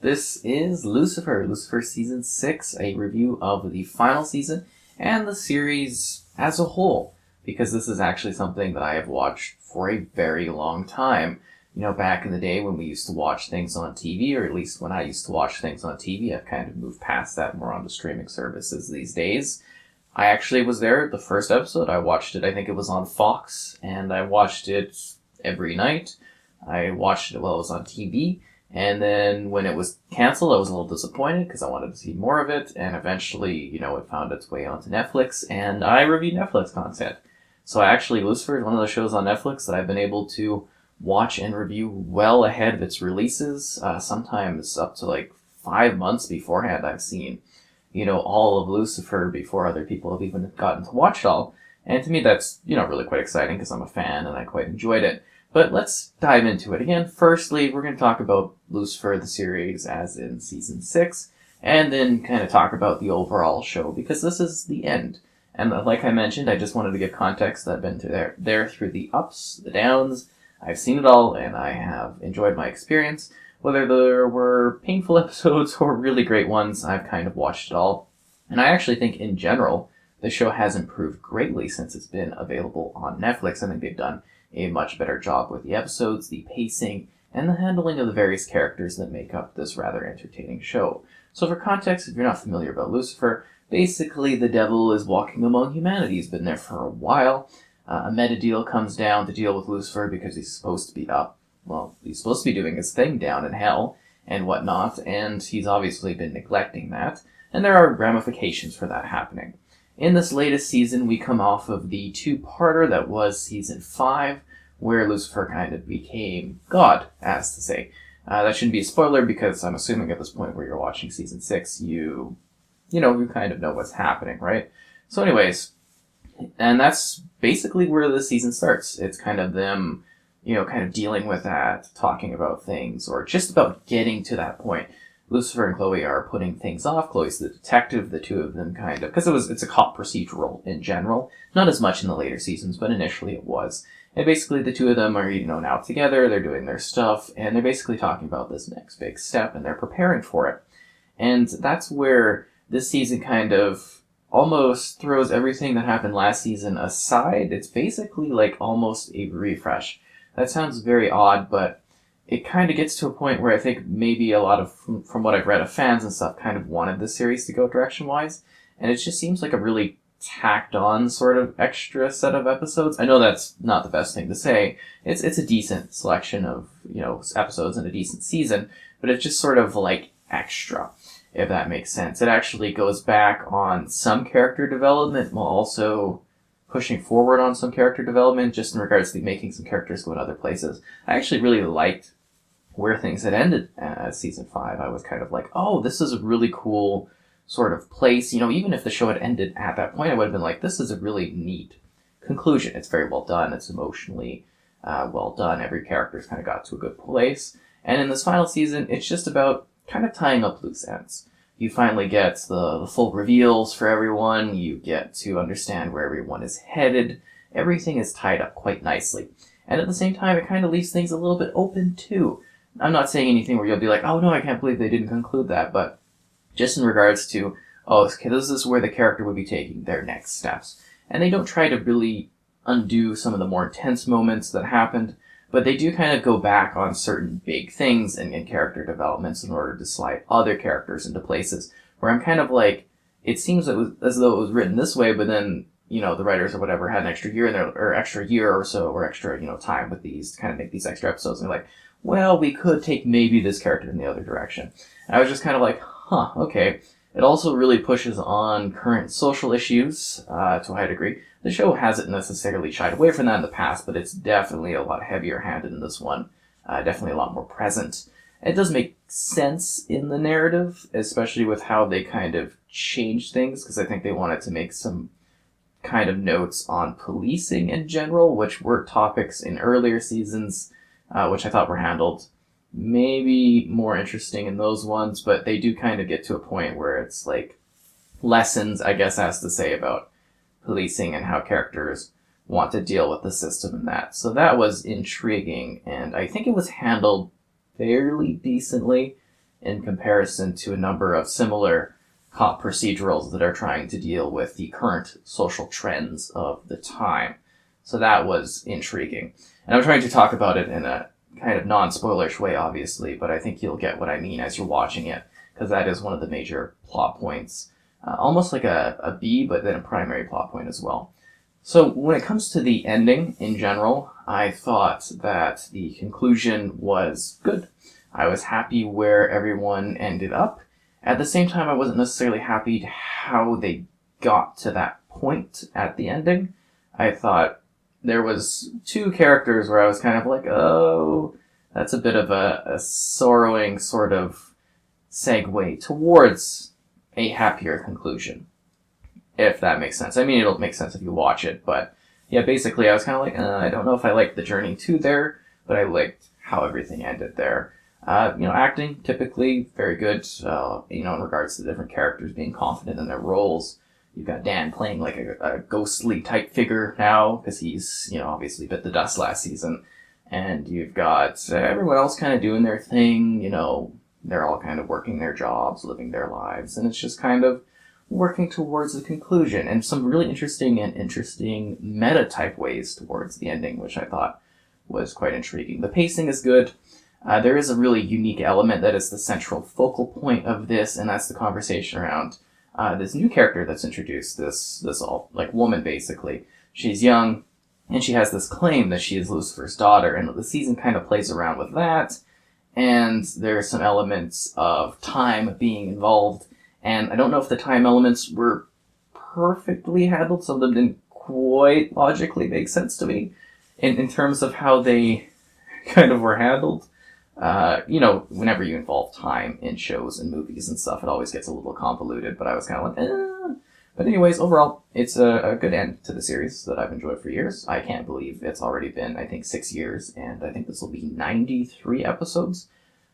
This is Lucifer Season 6, a review of the final season and the series as a whole, because this is actually something that I have watched for a very long time. You know, back in the day when we used to watch things on TV, or at least when I used to watch things on TV, I've kind of moved past that more onto streaming services these days. I actually was there the first episode. I watched it, I think it was on Fox, and I watched it every night. I watched it while it was on TV. And then when it was canceled, I was a little disappointed because I wanted to see more of it. And eventually, it found its way onto Netflix, and I reviewed Netflix content. So Lucifer is one of those shows on Netflix that I've been able to watch and review well ahead of its releases. Sometimes up to like 5 months beforehand, I've seen, all of Lucifer before other people have even gotten to watch it all. And to me, that's, really quite exciting because I'm a fan and I quite enjoyed it. But let's dive into it. Again, firstly, we're going to talk about Lucifer, the series, as in Season 6, and then kind of talk about the overall show, because this is the end. And like I mentioned, I just wanted to give context that I've been there through the ups, the downs. I've seen it all, and I have enjoyed my experience. Whether there were painful episodes or really great ones, I've kind of watched it all. And I actually think, in general, the show has improved greatly since it's been available on Netflix. I think they've done a much better job with the episodes, the pacing, and the handling of the various characters that make up this rather entertaining show. So for context, if you're not familiar about Lucifer, basically the devil is walking among humanity. He's been there for a while. A meta deal comes down to deal with Lucifer because he's supposed to be he's supposed to be doing his thing down in hell and whatnot, and he's obviously been neglecting that, and there are ramifications for that happening. In this latest season, we come off of the two-parter that was Season 5, where Lucifer kind of became God, as to say. That shouldn't be a spoiler, because I'm assuming at this point where you're watching Season 6, you kind of know what's happening, right? So anyways, and that's basically where the season starts. It's kind of them, kind of dealing with that, talking about things, or just about getting to that point. Lucifer and Chloe are putting things off. Chloe's the detective, the two of them kind of, because it's a cop procedural in general, not as much in the later seasons, but initially it was. And basically the two of them are, now together, they're doing their stuff, and they're basically talking about this next big step, and they're preparing for it. And that's where this season kind of almost throws everything that happened last season aside. It's basically like almost a refresh. That sounds very odd, but it kind of gets to a point where I think maybe a lot of, from what I've read of fans and stuff, kind of wanted the series to go direction-wise. And it just seems like a really tacked-on sort of extra set of episodes. I know that's not the best thing to say. It's a decent selection of, episodes and a decent season, but it's just sort of like extra, if that makes sense. It actually goes back on some character development while also pushing forward on some character development, just in regards to making some characters go in other places. I actually really liked where things had ended at Season 5. I was kind of like, oh, this is a really cool sort of place. Even if the show had ended at that point, I would have been like, this is a really neat conclusion. It's very well done. It's emotionally well done. Every character's kind of got to a good place. And in this final season, it's just about kind of tying up loose ends. You finally get the full reveals for everyone. You get to understand where everyone is headed. Everything is tied up quite nicely. And at the same time, it kind of leaves things a little bit open, too. I'm not saying anything where you'll be like, oh no, I can't believe they didn't conclude that, but just in regards to, okay, this is where the character would be taking their next steps. And they don't try to really undo some of the more intense moments that happened, but they do kind of go back on certain big things and character developments in order to slide other characters into places where I'm kind of like, it seems as though it was written this way, but then, the writers or whatever had an extra year in there, or extra year or so, or extra, time with these to kind of make these extra episodes. And they're like, well, we could take maybe this character in the other direction. And I was just kind of like, okay. It also really pushes on current social issues to a high degree. The show hasn't necessarily shied away from that in the past, but it's definitely a lot heavier handed in this one. Definitely a lot more present. It does make sense in the narrative, especially with how they kind of changed things, because I think they wanted to make some kind of notes on policing in general, which were topics in earlier seasons, which I thought were handled maybe more interesting in those ones, but they do kind of get to a point where it's like lessons, I guess, has to say about policing and how characters want to deal with the system and that. So that was intriguing, and I think it was handled fairly decently. in comparison to a number of similar cop procedurals that are trying to deal with the current social trends of the time. So that was intriguing. And I'm trying to talk about it in a kind of non-spoilerish way, obviously, but I think you'll get what I mean as you're watching it, because that is one of the major plot points. Almost like a B, but then a primary plot point as well. So when it comes to the ending in general, I thought that the conclusion was good. I was happy where everyone ended up. At the same time, I wasn't necessarily happy how they got to that point at the ending. I thought there was two characters where I was kind of like, oh, that's a bit of a sorrowing sort of segue towards a happier conclusion, if that makes sense. I mean, it'll make sense if you watch it, but yeah, basically I was kind of like, I don't know if I liked the journey to there, but I liked how everything ended there. Acting, typically very good, in regards to the different characters being confident in their roles. You've got Dan playing like a ghostly type figure now, because he's, obviously bit the dust last season. And you've got everyone else kind of doing their thing, they're all kind of working their jobs, living their lives, and it's just kind of working towards the conclusion, and some really interesting meta-type ways towards the ending, which I thought was quite intriguing. The pacing is good. There is a really unique element that is the central focal point of this, and that's the conversation around this new character that's introduced, this all like woman, basically. She's young, and she has this claim that she is Lucifer's daughter, and the season kind of plays around with that. And there are some elements of time being involved. And I don't know if the time elements were perfectly handled. Some of them didn't quite logically make sense to me in terms of how they kind of were handled. Whenever you involve time in shows and movies and stuff, it always gets a little convoluted. But I was kind of like, eh. But anyways, overall, it's a good end to the series that I've enjoyed for years. I can't believe it's already been, I think, 6 years, and I think this will be 93 episodes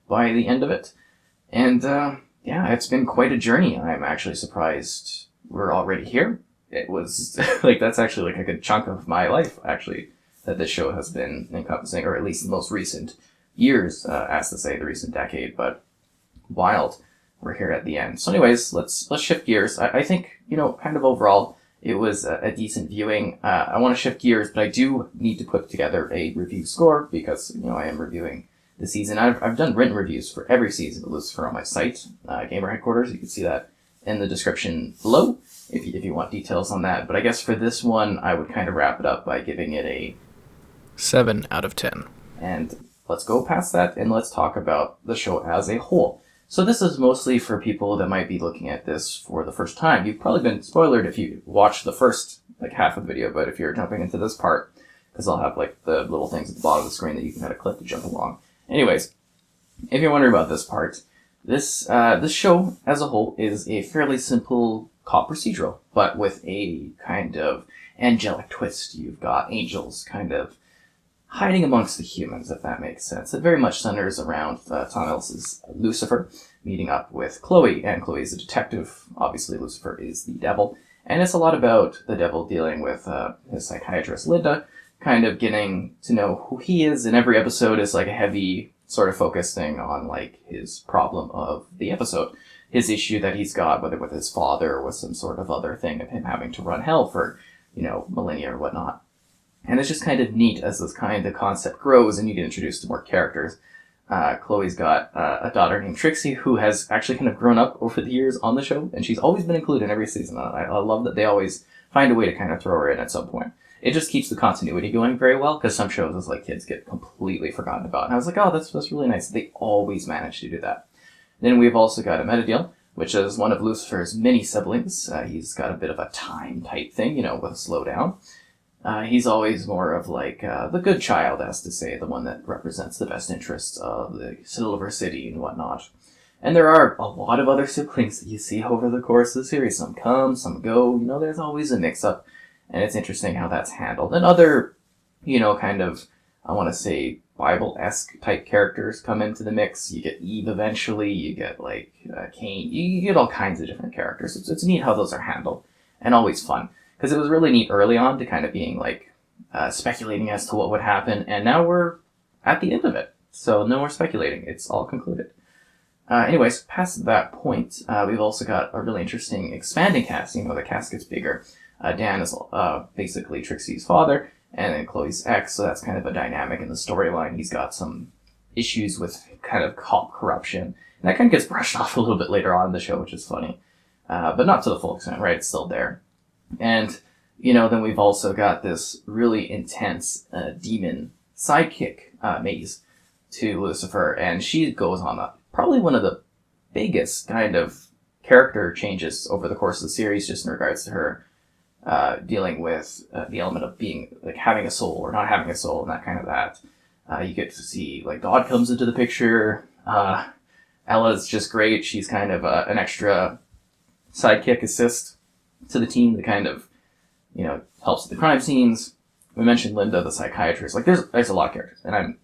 by the end of it. And, it's been quite a journey. I'm actually surprised we're already here. It was, that's actually like a good chunk of my life, actually, that this show has been encompassing, or at least the most recent years, as to say, the recent decade, but wild. We're here at the end. So anyways, let's shift gears. I think, kind of overall, it was a decent viewing. I want to shift gears, but I do need to put together a review score because, I am reviewing the season. I've done written reviews for every season of Lucifer on my site, Gamer Headquarters. You can see that in the description below if you want details on that. But I guess for this one, I would kind of wrap it up by giving it a 7 out of 10. And let's go past that and let's talk about the show as a whole. So this is mostly for people that might be looking at this for the first time. You've probably been spoilered if you watched the first half of the video, but if you're jumping into this part, because I'll have the little things at the bottom of the screen that you can kind of click to jump along. Anyways, if you're wondering about this part, this show as a whole is a fairly simple cop procedural, but with a kind of angelic twist. You've got angels kind of hiding amongst the humans, if that makes sense. It very much centers around Tom Ellis's Lucifer meeting up with Chloe, and Chloe is a detective. Obviously, Lucifer is the devil. And it's a lot about the devil dealing with his psychiatrist, Linda, kind of getting to know who he is, and every episode is a heavy sort of focusing on his problem of the episode. His issue that he's got, whether with his father or with some sort of other thing of him having to run hell for, millennia or whatnot. And it's just kind of neat as this kind of concept grows and you get introduced to more characters. Chloe's got a daughter named Trixie who has actually kind of grown up over the years on the show, and she's always been included in every season. I love that they always find a way to kind of throw her in at some point. It just keeps the continuity going very well, because some shows as kids get completely forgotten about. And I was like, oh, that's really nice. They always manage to do that. Then we've also got a Metadiel, which is one of Lucifer's many siblings. He's got a bit of a time type thing, with a slowdown. He's always more of the good child, as to say, the one that represents the best interests of the Silver City and whatnot. And there are a lot of other siblings that you see over the course of the series. Some come, some go. There's always a mix-up, and it's interesting how that's handled. And other, kind of, I want to say, Bible-esque type characters come into the mix. You get Eve eventually. You get Cain. You get all kinds of different characters. It's neat how those are handled, and always fun. Because it was really neat early on to kind of being speculating as to what would happen, and now we're at the end of it. So no more speculating. It's all concluded. Anyways, past that point, we've also got a really interesting expanding cast. The cast gets bigger. Dan is basically Trixie's father, and then Chloe's ex, so that's kind of a dynamic in the storyline. He's got some issues with kind of cop corruption, and that kind of gets brushed off a little bit later on in the show, which is funny. But not to the full extent, right? It's still there. And, then we've also got this really intense demon sidekick, Maze, to Lucifer, and she goes on probably one of the biggest kind of character changes over the course of the series, just in regards to her dealing with the element of being, like, having a soul or not having a soul, and that kind of that. You get to see, like, God comes into the picture. Ella's just great. She's kind of an extra sidekick assist to the team that kind of, helps with the crime scenes. We mentioned Linda, the psychiatrist. Like, there's a lot of characters, and I'm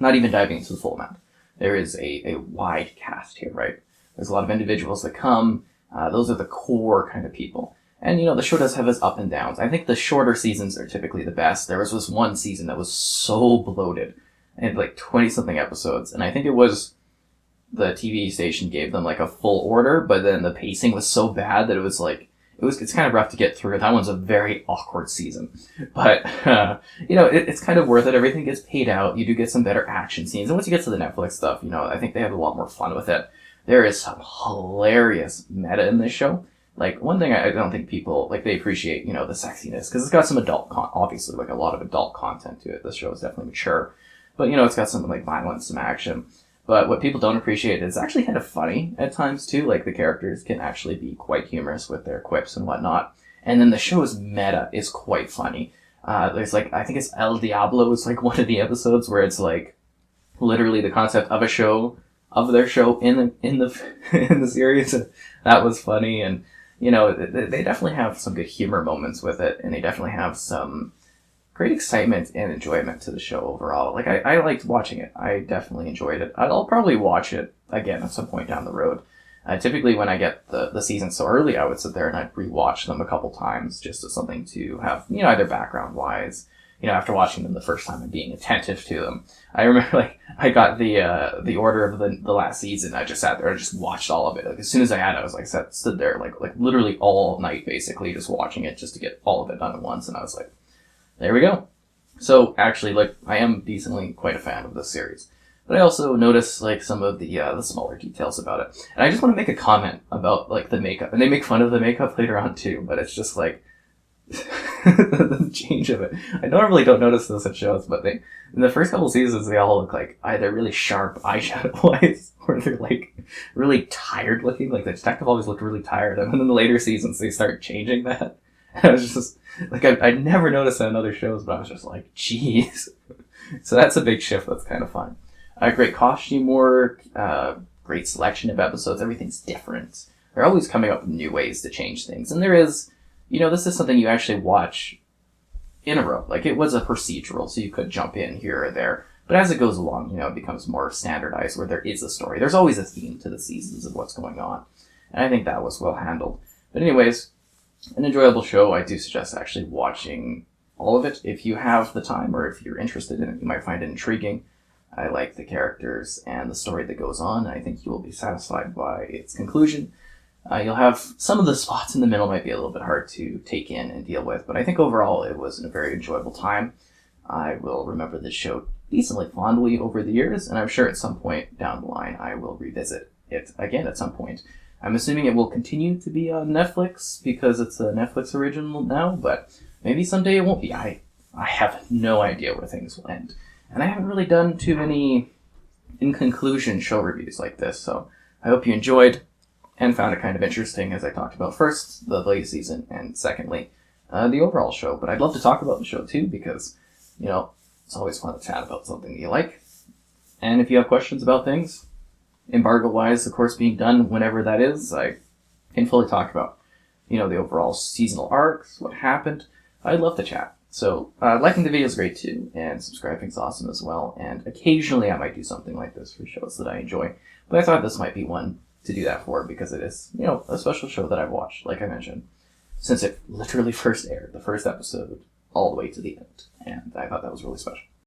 not even diving into the full amount. There is a wide cast here, right? There's a lot of individuals that come. Those are the core kind of people. And, the show does have its up and downs. I think the shorter seasons are typically the best. There was this one season that was so bloated. It had like 20-something episodes. And I think it was the TV station gave them like a full order, but then the pacing was so bad that it's kind of rough to get through. That one's a very awkward season. But, it's kind of worth it. Everything gets paid out. You do get some better action scenes. And once you get to the Netflix stuff, I think they have a lot more fun with it. There is some hilarious meta in this show. Like, one thing I don't think people, like, they appreciate, the sexiness, because it's got some obviously, like, a lot of adult content to it. This show is definitely mature. But, it's got some, like, violence, some action. But what people don't appreciate is actually kind of funny at times, too. Like, the characters can actually be quite humorous with their quips and whatnot. And then the show's meta is quite funny. There's, like, I think it's El Diablo is, like, one of the episodes where it's, like, literally the concept of their show in the series. That was funny. And, they definitely have some good humor moments with it, and they definitely have some great excitement and enjoyment to the show overall. Like, I liked watching it. I definitely enjoyed it. I'll probably watch it again at some point down the road. Typically, when I get the season so early, I would sit there and I'd rewatch them a couple times just as something to have, either background-wise, after watching them the first time and being attentive to them. I remember, like, I got the order of the last season. I just sat there and just watched all of it. Like, as soon as I had it, I was like, stood there, like literally all night, basically, just watching it just to get all of it done at once. And I was like, there we go. So, actually, like, I am decently quite a fan of this series. But I also notice, like, some of the smaller details about it. And I just want to make a comment about, like, the makeup. And they make fun of the makeup later on, too. But it's just, like, the change of it. I normally don't notice this at shows, but in the first couple seasons, they all look like either really sharp eyeshadow-wise, or they're, like, really tired looking. Like, the detective always looked really tired. And then in the later seasons, they start changing that. And I was just, like, I never noticed that in other shows, but I was just like, geez. So that's a big shift. That's kind of fun. Great costume work, great selection of episodes. Everything's different. They're always coming up with new ways to change things. And there is, this is something you actually watch in a row. Like, it was a procedural, so you could jump in here or there. But as it goes along, it becomes more standardized where there is a story. There's always a theme to the seasons of what's going on. And I think that was well handled. But anyways, an enjoyable show. I do suggest actually watching all of it if you have the time, or if you're interested in it. You might find it intriguing. I like the characters and the story that goes on. I think you will be satisfied by its conclusion. You'll have some of the spots in the middle might be a little bit hard to take in and deal with, but I think overall it was a very enjoyable time. I will remember this show decently fondly over the years, and I'm sure at some point down the line I will revisit it again at some point. I'm assuming it will continue to be on Netflix because it's a Netflix original now, but maybe someday it won't be. I have no idea where things will end. And I haven't really done too many, in conclusion, show reviews like this, so I hope you enjoyed and found it kind of interesting, as I talked about first, the latest season, and secondly, the overall show. But I'd love to talk about the show too, because, it's always fun to chat about something that you like. And if you have questions about things, embargo-wise, of course, being done whenever that is, I can fully talk about, the overall seasonal arcs, what happened. I'd love to chat. So, liking the video is great too, and subscribing is awesome as well, and occasionally I might do something like this for shows that I enjoy, but I thought this might be one to do that for, because it is, a special show that I've watched, like I mentioned, since it literally first aired, the first episode, all the way to the end, and I thought that was really special.